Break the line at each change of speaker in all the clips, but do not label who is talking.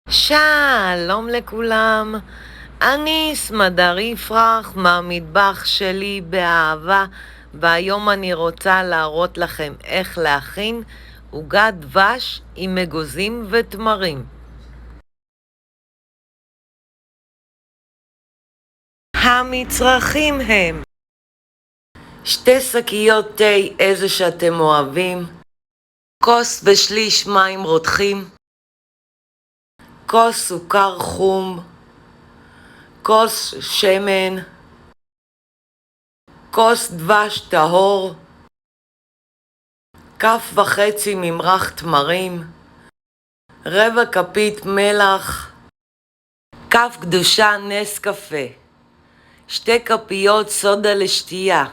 שלום לכולם, אני סמדר יפרח מהמטבח שלי באהבה, והיום אני רוצה להראות לכם איך להכין עוגת דבש עם אגוזים ותמרים. המצרכים הם 2 שקיות תה איזה שאתם אוהבים, כוס ושליש מים רותחים, כוס סוכר חום, כוס שמן, כוס דבש טהור, 1.5 כף ממרח תמרים, 1/4 כפית מלח, 1 כף קדושה נס קפה, 2 כפיות סודה לשתייה,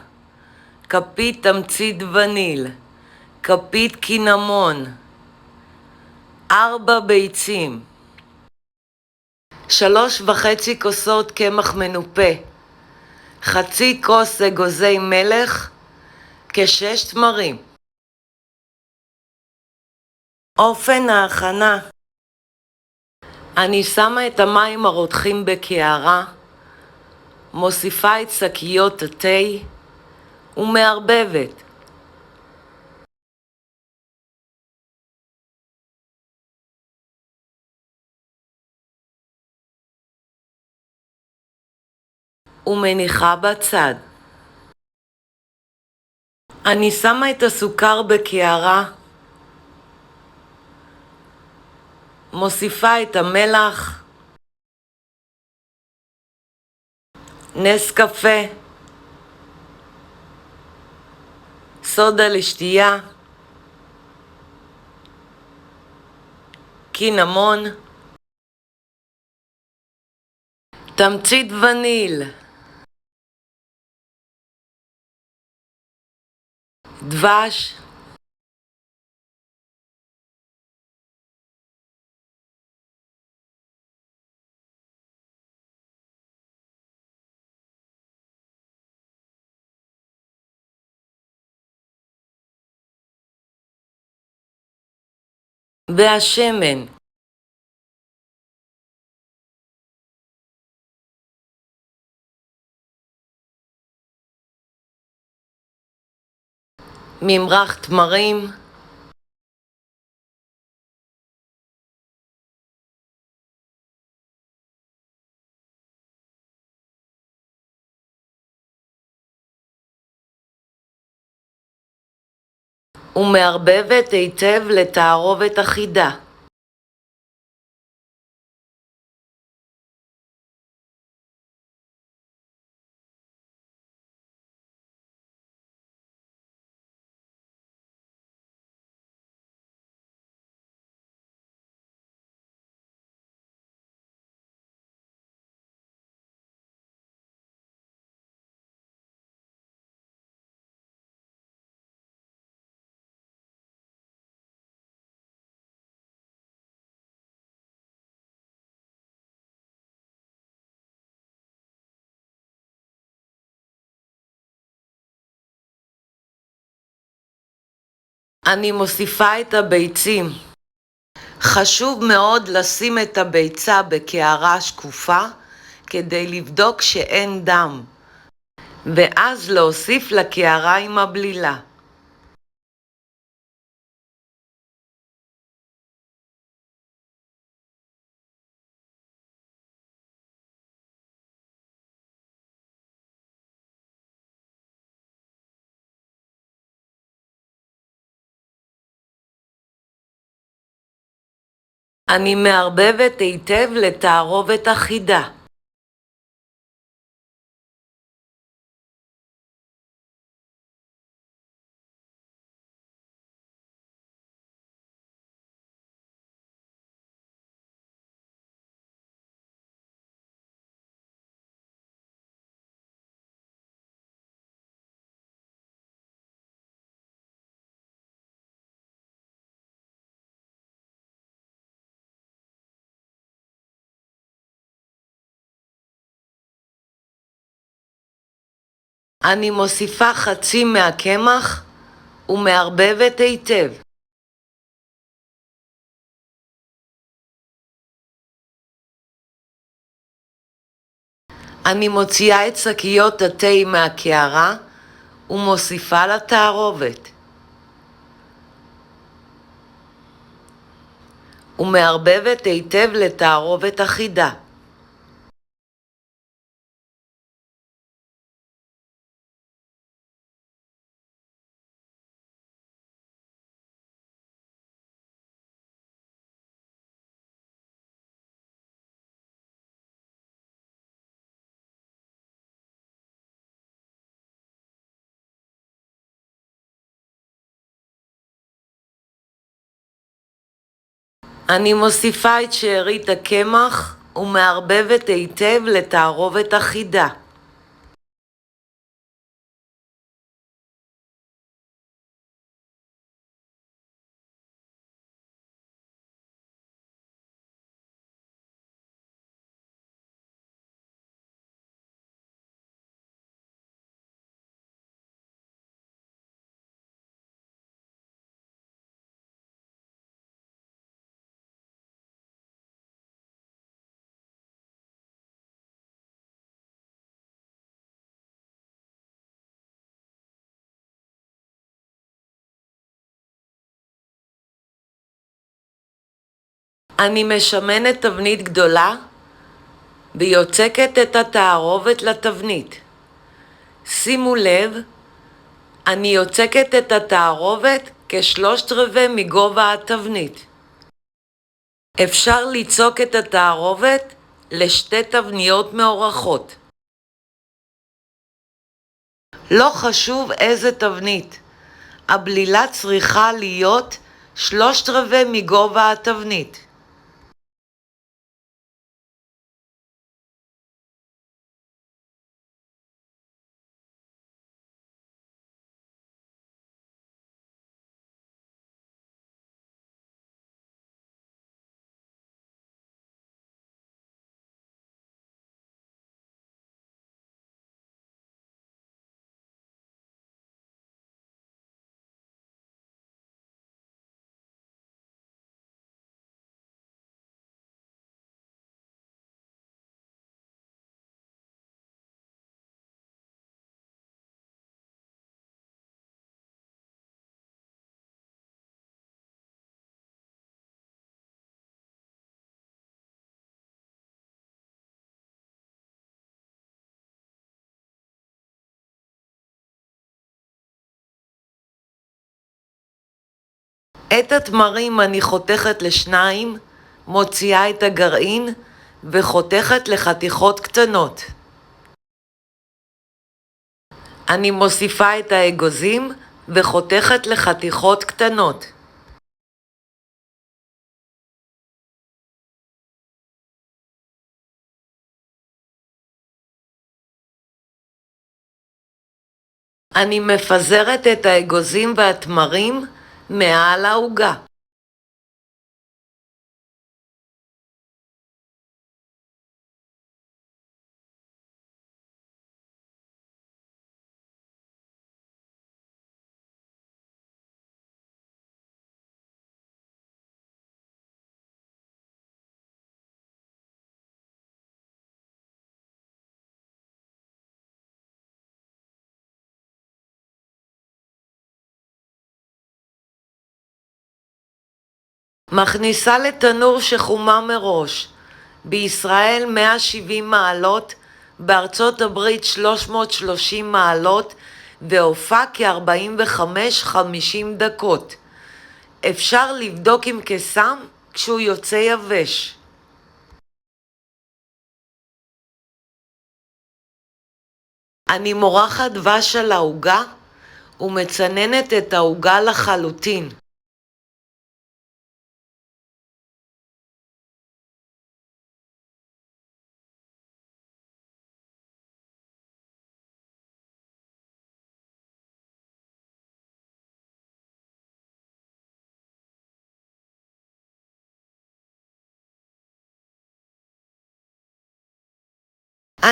כפית תמצית וניל, כפית קינמון, 4 ביצים, 3.5 כוסות קמח מנופה, חצי כוס אגוזי מלך, כ6 תמרים. אופן ההכנה: אני שמה את המים הרותחים בקערה, מוסיפה את שקיות התה ומערבבת. ומניחה בצד. אני שמה את הסוכר בקערה, מוסיפה את המלח, נס קפה, סודה לשתייה, קינמון, תמצית וניל, דבש, והשמן. ממרח תמרים, ומערבבת היטב לתערובת אחידה. אני מוסיפה את הביצים. חשוב מאוד לשים את הביצה בקערה שקופה כדי לבדוק שאין דם, ואז להוסיף לקערה עם הבלילה. אני מערבבת היטב לתערובת אחידה. אני מוסיפה חצי מהקמח ומערבבת היטב. אני מוציאה את שקיות התה מהקערה ומוסיפה לתערובת. ומערבבת היטב לתערובת אחידה. אני מוסיפה את שארית הקמח ומערבבת היטב לתערובת אחידה. אני משמנת תבנית גדולה ויוצקת את התערובת לתבנית. שימו לב, אני יוצקת את התערובת כ3/4 מגובה התבנית. אפשר ליצוק את התערובת לשתי תבניות מאורכות. לא חשוב איזה תבנית, הבלילה צריכה להיות 3/4 מגובה התבנית. את התמרים אני חותכת לשניים, מוציאה את הגרעין וחותכת לחתיכות קטנות. אני מוסיפה את האגוזים וחותכת לחתיכות קטנות. אני מפזרת את האגוזים והתמרים מעל העוגה. מכניסה לתנור שחומה מראש. בישראל 170 מעלות, בארצות הברית 330 מעלות, והופע כ-45-50 דקות. אפשר לבדוק עם קסם כשהוא יוצא יבש. אני מורחת דבש על העוגה ומצננת את העוגה לחלוטין.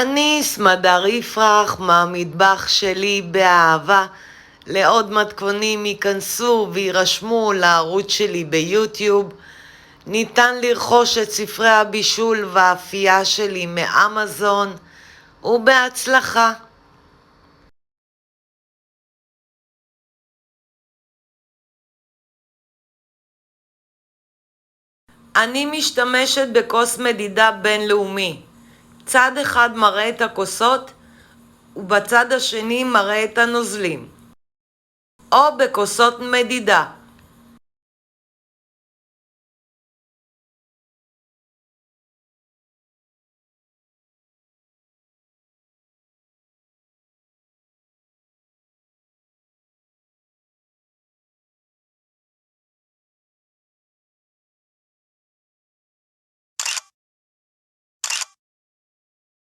אני סמדר יפרח מהמטבח שלי באהבה. לעוד מתכונים ייכנסו וירשמו לערוץ שלי ביוטיוב. ניתן לרכוש את ספרי הבישול והאפייה שלי מאמזון ובהצלחה. אני משתמשת בכוס מדידה בינלאומי. צד אחד מראה את הכוסות ובצד השני מראה את הנוזלים. או בכוסות מדידה.